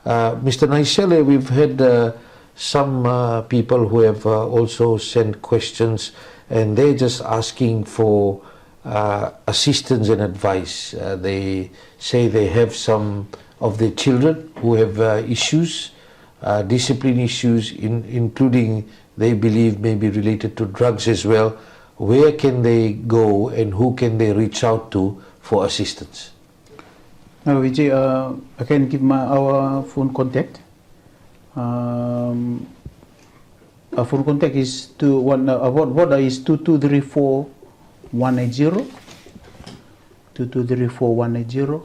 Mr. Naisele, we've had some people who have also sent questions, and they're just asking for assistance and advice. They say they have some of their children who have issues, discipline issues, including they believe may be related to drugs as well. Where can they go and who can they reach out to for assistance? Now, Vijay, I can give our phone contact. Our phone contact is is 2234 180, 2234 180,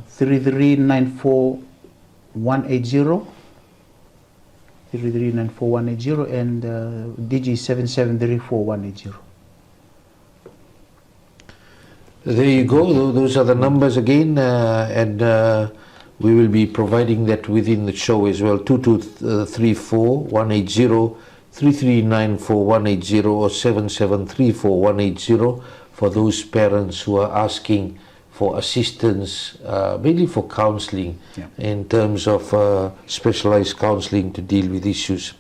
3394 180, 3394 180, and DG 7734 180. There you go. Those are the numbers again, and we will be providing that within the show as well. 2234 180, 3394 180, or 7734 180 for those parents who are asking for assistance, mainly for counselling, in terms of specialized counselling to deal with issues.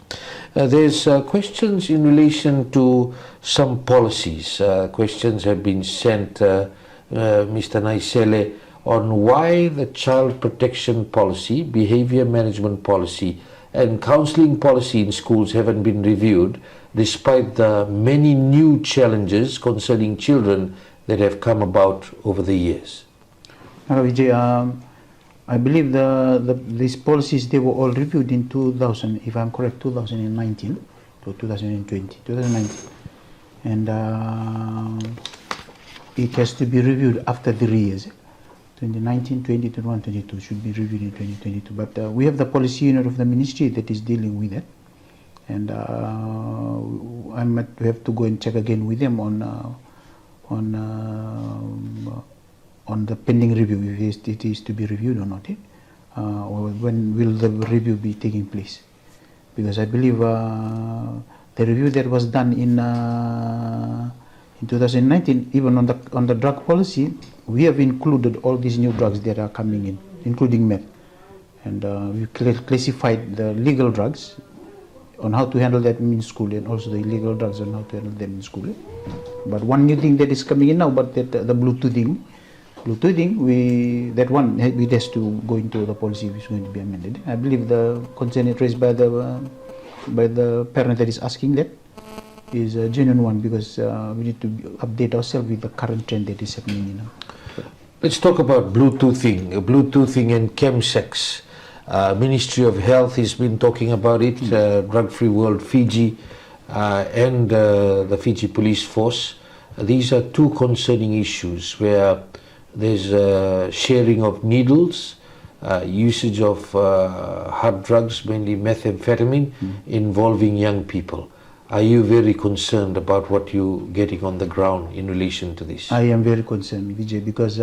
There's questions in relation to some policies. Questions have been sent, Mr. Naisele, on why the child protection policy, behaviour management policy, and counselling policy in schools haven't been reviewed, despite the many new challenges concerning children that have come about over the years. Vijay, I believe these policies, they were all reviewed in 2000, if I'm correct, 2019 to 2019. And it has to be reviewed after 3 years. 2019, 20, 21, 22 should be reviewed in 2022. But we have the policy unit of the ministry that is dealing with it. And I might have to go and check again with them on the pending review, if it is to be reviewed or not, or when will the review be taking place? Because I believe the review that was done in 2019, even on the drug policy, we have included all these new drugs that are coming in, including meth, and we classified the legal drugs on how to handle that in school, and also the illegal drugs on how to handle them in school. But one new thing that is coming in now, but that the Bluetoothing, that one it has to go into the policy which is going to be amended. I believe the concern raised by the parent that is asking that is a genuine one, because we need to update ourselves with the current trend that is happening now. Let's talk about Bluetoothing and chemsex. Ministry of Health has been talking about it, Drug-Free World Fiji, and the Fiji Police Force. These are two concerning issues where there's sharing of needles, usage of hard drugs, mainly methamphetamine, involving young people. Are you very concerned about what you're getting on the ground in relation to this? I am very concerned, Vijay, because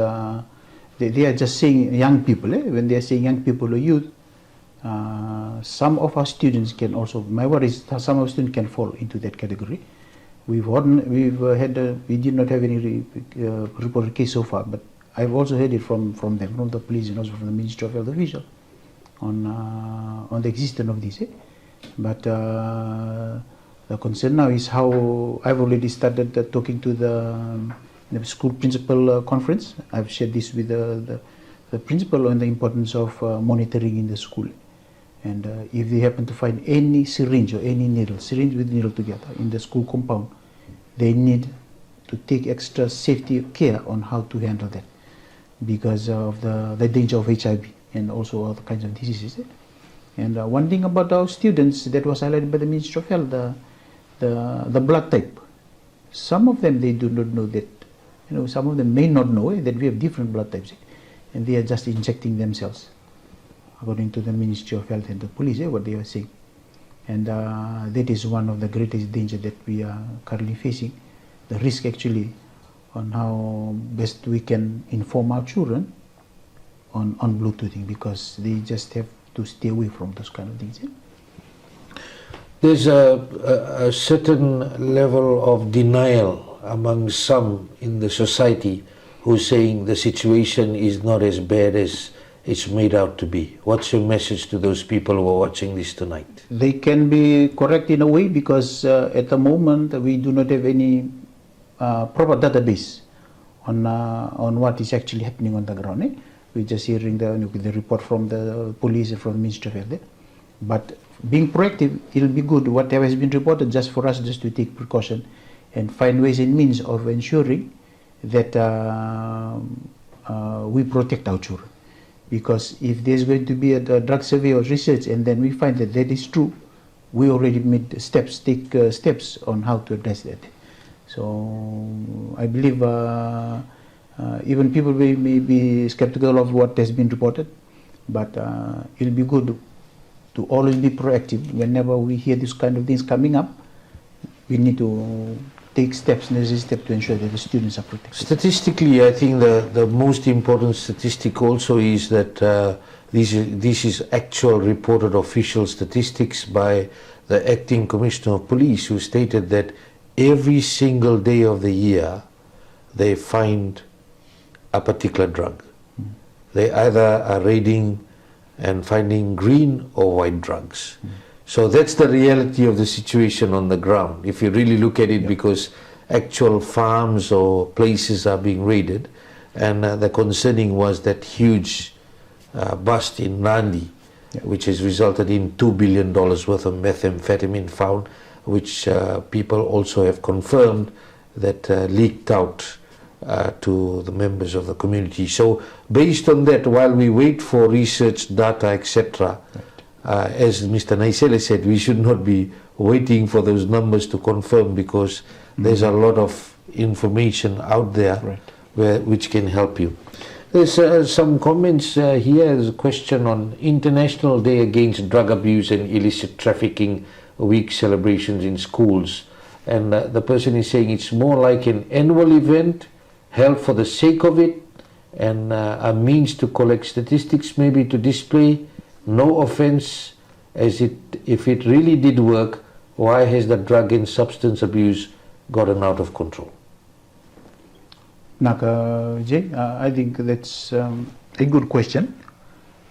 they are just saying young people. When they are saying young people or youth, some of our students can also, my worry is that some of our students can fall into that category. We did not have any reported case so far, but I've also heard it from them, from the police, and also from the Ministry of Health official on the existence of this. But the concern now is how I've already started talking to the school principal conference. I've shared this with the principal on the importance of monitoring in the school. And if they happen to find any syringe or any needle, syringe with needle together in the school compound, they need to take extra safety care on how to handle that, because of the danger of HIV and also other kinds of diseases. And one thing about our students that was highlighted by the Ministry of Health, the blood type. Some of them, they do not know that, some of them may not know that we have different blood types, and they are just injecting themselves, according to the Ministry of Health and the police, what they are saying. And that is one of the greatest danger that we are currently facing, the risk actually on how best we can inform our children on Bluetoothing, because they just have to stay away from those kind of things. There's a certain level of denial among some in the society who's saying the situation is not as bad as it's made out to be. What's your message to those people who are watching this tonight? They can be correct in a way because at the moment we do not have any proper database on what is actually happening on the ground. We're just hearing the report from the police and from the Ministry of Health. But being proactive, it'll be good. Whatever has been reported, just for us just to take precaution and find ways and means of ensuring that we protect our children. Because if there's going to be a drug survey or research and then we find that that is true, we already made steps, steps on how to address that. So I believe even people may be skeptical of what has been reported, but it'll be good to always be proactive. Whenever we hear this kind of things coming up, we need to take necessary steps to ensure that the students are protected. Statistically, I think the most important statistic also is that this is actual reported official statistics by the acting Commissioner of Police, who stated that every single day of the year they find a particular drug. They either are raiding and finding green or white drugs. So that's the reality of the situation on the ground, if you really look at it, because actual farms or places are being raided. And the concerning was that huge bust in Nandi, which has resulted in $2 billion worth of methamphetamine found, which people also have confirmed that leaked out to the members of the community. So based on that, while we wait for research, data, etc., as Mr. Naisele said, we should not be waiting for those numbers to confirm, because there's a lot of information out there which can help you. There's some comments here. There's a question on International Day Against Drug Abuse and Illicit Trafficking Week celebrations in schools. And the person is saying it's more like an annual event held for the sake of it, and a means to collect statistics, maybe to display. No offense, as if it really did work, why has the drug and substance abuse gotten out of control? Jay, I think that's a good question.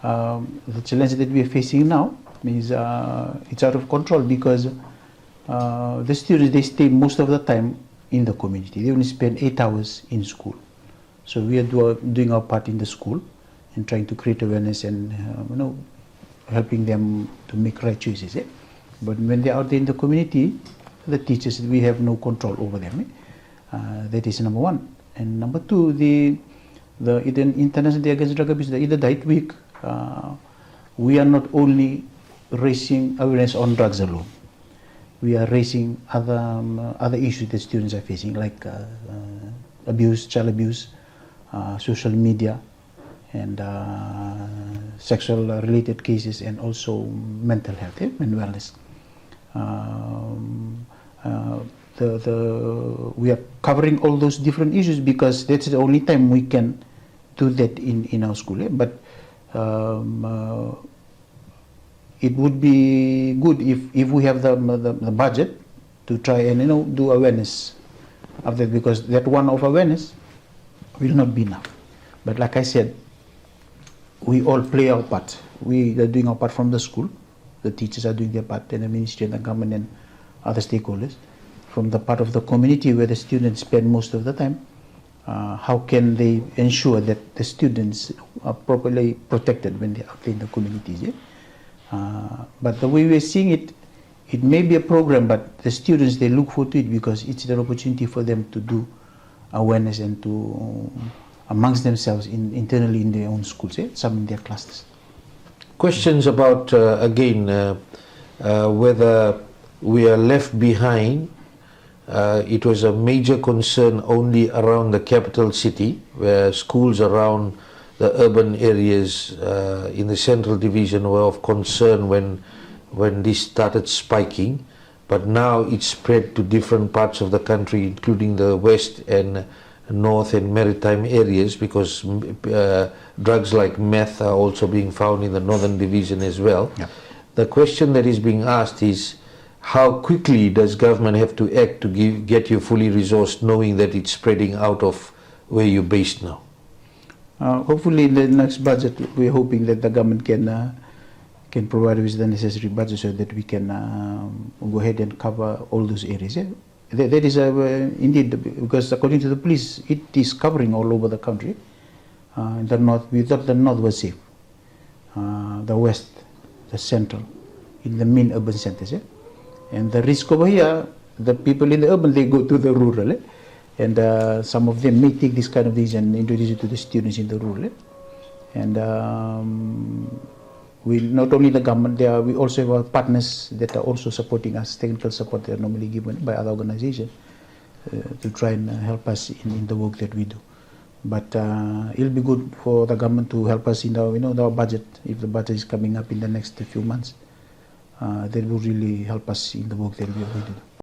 The challenge that we are facing now means it's out of control because the students, they stay most of the time in the community. They only spend 8 hours in school. So we are doing our part in the school and trying to create awareness and helping them to make right choices. But when they're out there in the community, the teachers, we have no control over them. That is number one. And number two, the International Day Against Drug Abuse, the Ida Diet Week, we are not only raising awareness on drugs alone. We are raising other issues that students are facing, like abuse, child abuse, social media, and sexual related cases, and also mental health and wellness. We are covering all those different issues because that's the only time we can do that in our school. But it would be good if we have the budget to try and do awareness of that, because that one of awareness will not be enough. But like I said, we all play our part. We are doing our part from the school. The teachers are doing their part, and the ministry and the government and other stakeholders. From the part of the community where the students spend most of the time, how can they ensure that the students are properly protected when they are in the communities? But the way we are seeing it, it may be a program, but the students, they look forward to it because it's an opportunity for them to do awareness and to amongst themselves internally in their own schools, some in their classes. Questions about, again, whether we are left behind. It was a major concern only around the capital city, where schools around the urban areas in the central division were of concern when this started spiking. But now it's spread to different parts of the country, including the west and north and maritime areas, because drugs like meth are also being found in the northern division as well. Yeah. The question that is being asked is, how quickly does government have to act to get you fully resourced, knowing that it's spreading out of where you're based now? Hopefully in the next budget, we're hoping that the government can provide with the necessary budget so that we can go ahead and cover all those areas. Yeah? That is indeed, because according to the police, it is covering all over the country. In the north, we thought the north was safe, the west, the central, in the main urban centers. Yeah? And the risk over here, the people in the urban, they go to the rural. Eh? And some of them may take this kind of things and introduce it to the students in the rural. Eh? And we not only the government, we also have our partners that are also supporting us, technical support that are normally given by other organizations to try and help us in the work that we do. But it'll be good for the government to help us in our budget, if the budget is coming up in the next few months. That will really help us in the work that we are going to do.